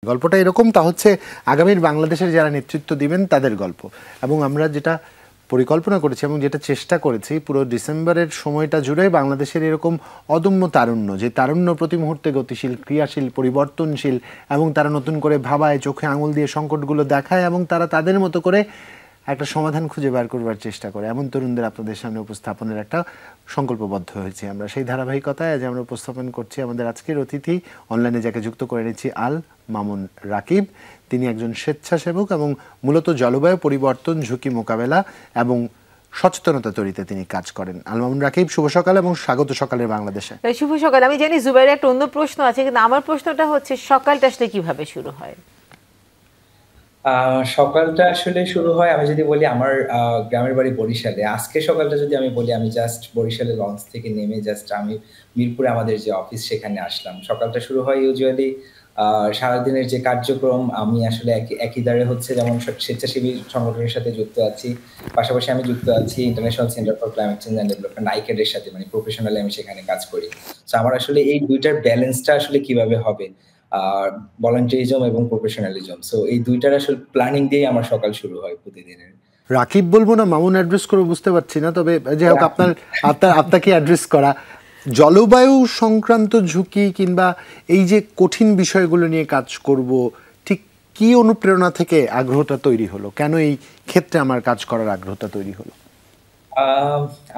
গল্পটা এরকম, তা হচ্ছে আগামীর বাংলাদেশের যারা নেতৃত্ব দিবেন তাদের গল্প। এবং আমরা যেটা পরিকল্পনা করেছি এবং যেটা চেষ্টা করেছি পুরো ডিসেম্বরের সময়টা জুড়ে বাংলাদেশের এরকম অদম্য তারুণ্য, যে তারুণ্য প্রতি মুহূর্তে গতিশীল, ক্রিয়াশীল, পরিবর্তনশীল, এবং তারা নতুন করে ভাবায়, চোখে আঙুল দিয়ে সংকটগুলো দেখায় এবং তারা তাদের মতো করে একটা সমাধান খুঁজে বার করবার চেষ্টা করে, এমন তরুণদের আপনাদের সামনে উপস্থাপনের একটা সংকল্পবদ্ধ হয়েছে আমরা। সেই ধারাবাহিকতায় আজ আমরা উপস্থাপন করছি আমাদের আজকের অতিথি, অনলাইনে যাকে যুক্ত করে নিচ্ছি, আল মামুন রাকিব। তিনি একজন স্বেচ্ছাসেবক এবং মূলত জলবায়ু পরিবর্তন, ঝুঁকি মোকাবেলা এবং সচেতনতা তৈরিতে তিনি কাজ করেন। আল মামুন রাকিব, শুভ সকাল এবং স্বাগত সকালের বাংলাদেশে। শুভ সকাল। আমি জানি জুবাইরের একটা অন্য প্রশ্ন আছে, কিন্তু আমার প্রশ্নটা হচ্ছে সকালটা আসলে কিভাবে শুরু হয়? সকালটা আসলে শুরু হয়, আমি যদি বলি আমার গ্রামের বাড়ি বরিশালে। আজকে সকালটা যদি আমি বলি, আমি জাস্ট বরিশালে লঞ্চ থেকে নেমে জাস্ট আমি মিরপুরে আমাদের যে অফিস সেখানে আসলাম। সকালটা শুরু হয় ইউজুয়ালি সারাদিনের যে কার্যক্রম, আমি আসলে একই দাঁড়ে হচ্ছে যেমন স্বেচ্ছাসেবী সংগঠনের সাথে যুক্ত আছি, পাশাপাশি আমি যুক্ত আছি international centre for climate change and development নাইকেড এর সাথে, মানে প্রফেশনালি আমি সেখানে কাজ করি। তো আমার আসলে এই দুইটার ব্যালেন্সটা আসলে কিভাবে হবে, ভলান্টিয়ারিজম এবং প্রফেশনালিজম, সো এই দুইটার আসলে প্ল্যানিং দিয়ে আমার সকাল শুরু হয় প্রতিদিনের। রাকিব বলবো না মামুন অ্যাড্রেস করবো বুঝতে পারছি না, তবে যাই হোক আপনাকে অ্যাড্রেস করা। জলবায়ু সংক্রান্ত ঝুঁকি কিংবা এই যে কঠিন বিষয়গুলো নিয়ে কাজ করব, ঠিক কি অনুপ্রেরণা থেকে আগ্রহটা তৈরি হলো? কেন এই ক্ষেত্রে আমার কাজ করার আগ্রহটা তৈরি হলো?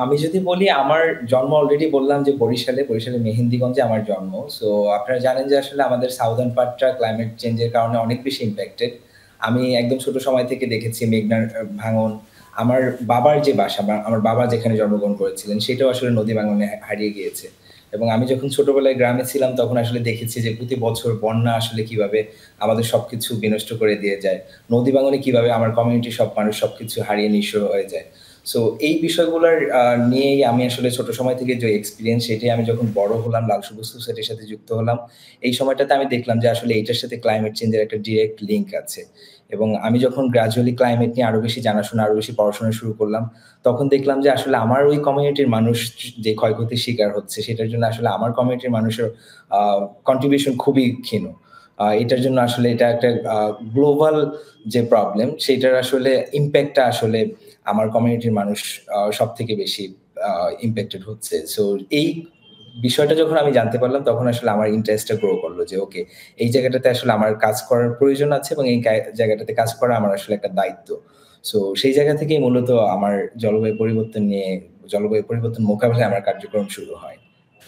আমি যদি বলি, আমার জন্ম অলরেডি বললাম যে বরিশালে মেহেন্দিগঞ্জে আমার জন্ম। সো আপনারা জানেন যে আসলে আমাদের সাউদার্ন পার্টটা ক্লাইমেট চেঞ্জের কারণে অনেক বেশি ইম্প্যাক্টেড। আমি একদম ছোট সময় থেকে দেখেছি মেঘনার ভাঙন। আমার বাবার যে বাসা বা আমার বাবা যেখানে জন্মগ্রহণ করেছিলেন সেটাও আসলে নদী ভাঙনে হারিয়ে গিয়েছে। এবং আমি যখন ছোটবেলায় গ্রামে ছিলাম তখন আসলে দেখেছি যে প্রতি বছর বন্যা আসলে কিভাবে আমাদের সবকিছু বিনষ্ট করে দিয়ে যায়। নদী ভাঙনে কিভাবে আমার কমিউনিটির সব মানুষ সবকিছু হারিয়ে নিঃস্ব হয়ে যায়। সো এই বিষয়গুলোর নিয়েই আমি আসলে ছোট সময় থেকে যে এক্সপেরিয়েন্স, সেটাই আমি যখন বড় হলাম, লাল সবুজ সোসাইটির সাথে যুক্ত হলাম, এই সময়টাতে আমি দেখলাম যে আসলে এইটার সাথে ক্লাইমেট চেঞ্জের একটা ডিরেক্ট লিঙ্ক আছে। এবং আমি যখন গ্র্যাজুয়ালি ক্লাইমেট নিয়ে আরো বেশি জানাশোনা, আরো বেশি পড়াশোনা শুরু করলাম, তখন দেখলাম যে আসলে আমার ওই কমিউনিটির মানুষ যে ক্ষয়ক্ষতির শিকার হচ্ছে, সেটার জন্য আসলে আমার কমিউনিটির মানুষের কন্ট্রিবিউশন খুবই ক্ষীণ। এটার জন্য আসলে এটা একটা গ্লোবাল যে প্রবলেম, সেটার আসলে ইম্প্যাক্টটা আসলে আমার কমিউনিটির মানুষ সবথেকে বেশি ইম্প্যাক্টেড হচ্ছে। সো এই বিষয়টা যখন আমি জানতে পারলাম, তখন আসলে আমার ইন্টারেস্টটা গ্রো করলো যে ওকে, এই জায়গাটাতে আসলে আমার কাজ করার প্রয়োজন আছে এবং এই জায়গাটাতে কাজ করা আমার আসলে একটা দায়িত্ব। সো সেই জায়গা থেকেই মূলত আমার জলবায়ু পরিবর্তন মোকাবিলায় আমার কার্যক্রম শুরু হয়।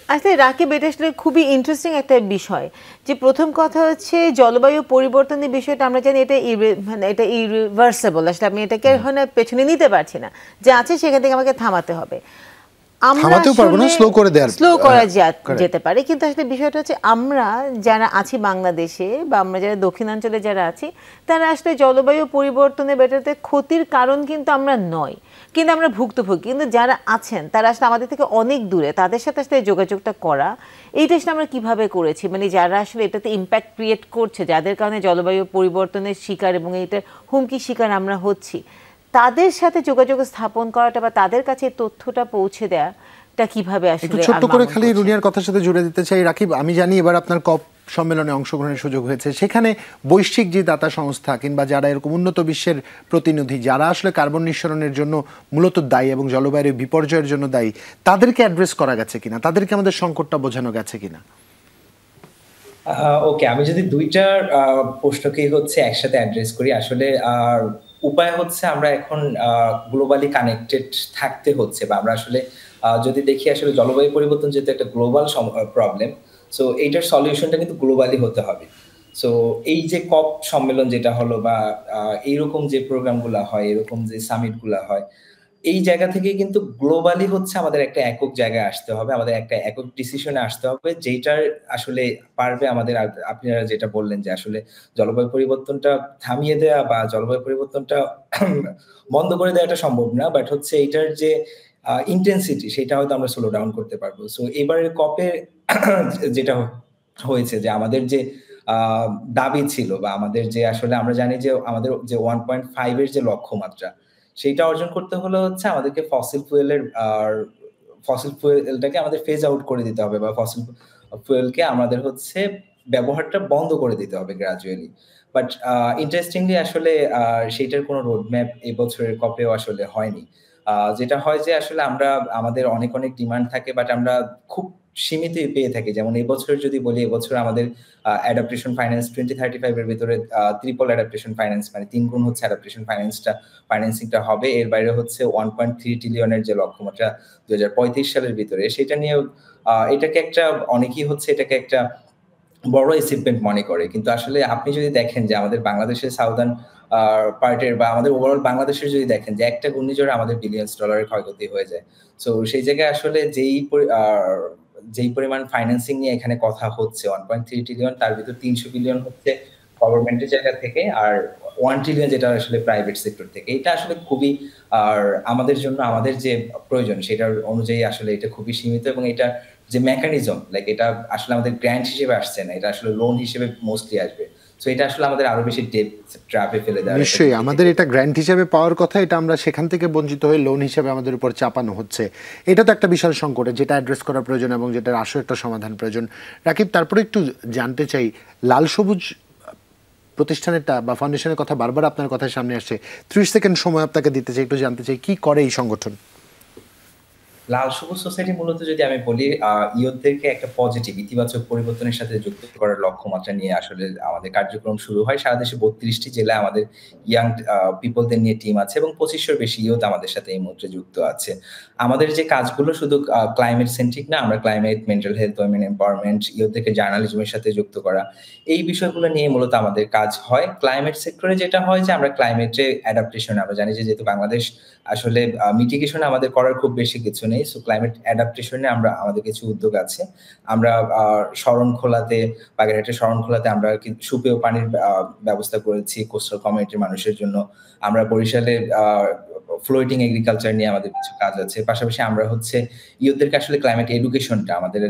আসলে রাকিব, এটা আসলে খুবই ইন্টারেস্টিং একটা বিষয়। যে প্রথম কথা হচ্ছে জলবায়ু পরিবর্তনের বিষয়টা আমরা জানি এটা মানে এটা ইরিভার্সেবল, আসলে আমি এটাকে পেছনে নিতে পারছি না, যে আছে সেখান থেকে আমাকে থামাতে হবে। আমরা স্লো করা যেতে পারে, কিন্তু আসলে বিষয়টা হচ্ছে আমরা যারা আছি বাংলাদেশে বা আমরা যারা দক্ষিণাঞ্চলে যারা আছি, তারা আসলে জলবায়ু পরিবর্তনের বেটাতে ক্ষতির কারণ কিন্তু আমরা নয়, কিন্তু আমরা ভুক্তভোগী। কিন্তু যারা আছেন তারা আসলে আমাদের থেকে অনেক দূরে, তাদের সাথে আসলে যোগাযোগটা করা, এইটা আসলে আমরা কিভাবে করেছি, মানে যারা আসলে এটাতে ইম্প্যাক্ট ক্রিয়েট করছে, যাদের কারণে জলবায়ু পরিবর্তনের শিকার এবং এইটার হুমকি শিকার আমরা হচ্ছি, তাদের সাথে যোগাযোগ স্থাপন করাটা বা তাদের কাছে তথ্যটা পৌঁছে দেওয়াটা কিভাবে আসলে। ছোট্ট করে খালি রুনিয়ার কথার সাথে জুড়ে দিতে চাই রাকিব, আমি জানি এবার আপনার কপ সম্মেলনে অংশগ্রহণের সুযোগ হয়েছে, সেখানে বৈশ্বিক যে দাতা সংস্থা কিংবা যারা এরকম উন্নত বিশ্বের প্রতিনিধি, যারা আসলে কার্বন নিঃসরণের জন্য মূলত দায়ী এবং জলবায়ুর বিপর্যয়ের জন্য দায়ী, তাদেরকে অ্যাড্রেস করা গেছে কিনা, তাদেরকে আমাদের সংকটটা বোঝানো গেছে কিনা? ওকে, আমি যদি দুইটার প্রশ্নকেই হচ্ছে একসাথে অ্যাড্রেস করি, আসলে উপায় হচ্ছে আমরা এখন গ্লোবালি কানেক্টেড থাকতে হচ্ছে, বা আমরা আসলে যদি দেখি আসলে জলবায়ু পরিবর্তন যেহেতু একটা গ্লোবাল প্রবলেম, সো এইটার সলিউশনটা কিন্তু গ্লোবালি হতে হবে। সো এই যে কপ সম্মেলন যেটা হলো বা এইরকম যে প্রোগ্রামগুলো হয়, এরকম যে সামিটগুলো হয়, এই জায়গা থেকে কিন্তু গ্লোবালি হচ্ছে আমাদের একটা একক জায়গায় আসতে হবে, আমাদের একটা একক ডিসিশনে আসতে হবে, যেটার আসলে পারবে আমাদের। আপনারা যেটা বললেন যে আসলে জলবায়ু পরিবর্তনটা থামিয়ে দেওয়া বা জলবায়ু পরিবর্তনটা বন্ধ করে দেওয়াটা সম্ভব না, বাট হচ্ছে এইটার যে ইন্টেন্সিটি, সেটা হয়তো আমরা স্লো ডাউন করতে পারবো। সো এবারের কপে যেটা হয়েছে যে আমাদের যে দাবি ছিল বা আমাদের যে আসলে আমরা জানি যে আমাদের যে 1.5 এর যে লক্ষ্যমাত্রা, সেইটা অর্জন করতে হলে হচ্ছে আমাদেরকে ফসিল ফুয়েলটাকে আমাদের ফেজ আউট করে দিতে হবে, বা ফসিল ফুয়েলকে আমাদের হচ্ছে ব্যবহারটা বন্ধ করে দিতে হবে গ্র্যাজুয়ালি। বাট ইন্টারেস্টিংলি আসলে সেইটার কোনো রোড ম্যাপ এবছরের কপেও আসলে হয়নি। যেটা হয় যে আসলে আমরা আমাদের অনেক ডিমান্ড থাকে বাট আমরা খুব সীমিতই পেয়ে থাকি। যেমন এবছর যদি বলি, এবছর আমাদের অ্যাডাপ্টেশন ফাইন্যান্স 2035 এর ভেতরে ট্রিপল অ্যাডাপ্টেশন ফাইন্যান্স মানে ৩ গুণ হচ্ছে অ্যাডাপ্টেশন ফাইন্যান্সিংটা হবে। এর বাইরে হচ্ছে 1.3 ট্রিলিয়নের যে লক্ষ্যমাত্রা ২০৩৫ সালের ভিতরে, সেটা নিয়েও এটাকে একটা অনেকেই হচ্ছে এটাকে একটা বড় অ্যাচিভমেন্ট মনে করে। কিন্তু আসলে আপনি যদি দেখেন যে আমাদের বাংলাদেশের সাউদার্ন পার্টের বা আমাদের ওভারঅল বাংলাদেশের যদি দেখেন যে একটা ঘূর্ণিঝড়ে আমাদের বিলিয়নস ডলারের ক্ষয়ক্ষতি হয়ে যায়। সো সেই জায়গায় আসলে যেই পরিমাণ ফাইন্যান্সিং নিয়ে এখানে কথা হচ্ছে 1.3 ট্রিলিয়ন, তার ভিতর ৩০০ বিলিয়ন হচ্ছে গভর্নমেন্টের জায়গা থেকে আর 1 ট্রিলিয়ন যেটা আসলে প্রাইভেট সেক্টর থেকে। এটা আসলে খুবই আর আমাদের জন্য আমাদের যে প্রয়োজন সেটার অনুযায়ী আসলে এটা খুবই সীমিত এবং এটা যে মেকানিজম লাইক এটা আসলে আমাদের গ্র্যান্ট হিসেবে আসছে না। এটা আসলে লোন হিসেবে মোস্টলি আসবে। সো এটা আসলে আমাদের আরো বেশি ডেপ ট্র্যাপে ফেলে দেওয়ার একটা নিশ্চয়ই ঝুঁকি আমাদের থেকে এটা গ্র্যান্ট হিসেবে পাওয়ার কথা, এটা আমরা সেখান থেকে বঞ্চিত হয়ে লোন হিসেবে আমাদের উপর চাপানো হচ্ছে। এটা তো একটা বিশাল সংকট, যেটা অ্যাড্রেস করা প্রয়োজন এবং যেটার আসলে একটা সমাধান প্রয়োজন। রাকিব, তারপরে একটু জানতে চাই, লাল সবুজ প্রতিষ্ঠানেরটা বা ফাউন্ডেশনের কথা বারবার আপনার কথার সামনে আসছে। 30 সেকেন্ড সময় আপনাকে দিতে চাই, একটু জানতে চাই কি করে এই সংগঠন। লাল সবুজ সোসাইটি মূলত যদি আমি বলি ইয়ুথদেরকে একটা পজিটিভ ইতিবাচক পরিবর্তনের সাথে যুক্ত করার লক্ষ্যমাত্রা নিয়ে আসলে আমাদের কার্যক্রম শুরু হয়। সারা দেশে ৩২টি জেলায় আমাদের ইয়াং পিপলদের নিয়ে টিম আছে এবং ২৫০০ বেশি ইয়ুথ আমাদের সাথে এই মুহূর্তে যুক্ত আছে। আমাদের যে কাজগুলো শুধু ক্লাইমেট সেন্ট্রিক না, আমরা climate, mental health, women empowerment, ইয়ুথদেরকে জার্নালিজমের সাথে যুক্ত করা, এই বিষয়গুলো নিয়ে মূলত আমাদের কাজ হয়। ক্লাইমেট সেক্টরে যেটা হয় যে আমরা ক্লাইমেটে অ্যাডাপ্টেশন, আমরা জানি যে যেহেতু বাংলাদেশ আসলে মিটিগেশন আমাদের করার খুব বেশি কিছু নেই। সো ক্লাইমেট অ্যাডাপ্টেশনে আমাদের কিছু উদ্যোগ আছে। আমরা শরণখোলাতে, বাগেরহাটের শরণখোলাতে আমরা সুপেয় পানির ব্যবস্থা করেছি কোস্টাল কমিউনিটির মানুষের জন্য। আমরা বরিশালে ফ্লোটিং এগ্রিকালচার নিয়ে আমাদের কিছু কাজ আছে। পাশাপাশি আমরা হচ্ছে ইয়ুথদেরকে আসলে ক্লাইমেট এডুকেশনটা আমাদের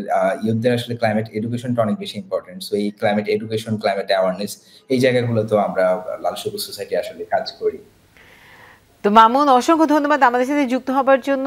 ইয়ুথদের আসলে ক্লাইমেট এডুকেশনটা অনেক বেশি ইম্পর্টেন্ট। সো এই ক্লাইমেট এডুকেশন, ক্লাইমেট অ্যাওয়ারনেস এই জায়গাগুলোতেও আমরা লাল সবুজ সোসাইটি আসলে কাজ করি। তো মামুন, অসংখ্য ধন্যবাদ আমাদের সাথে যুক্ত হবার জন্য।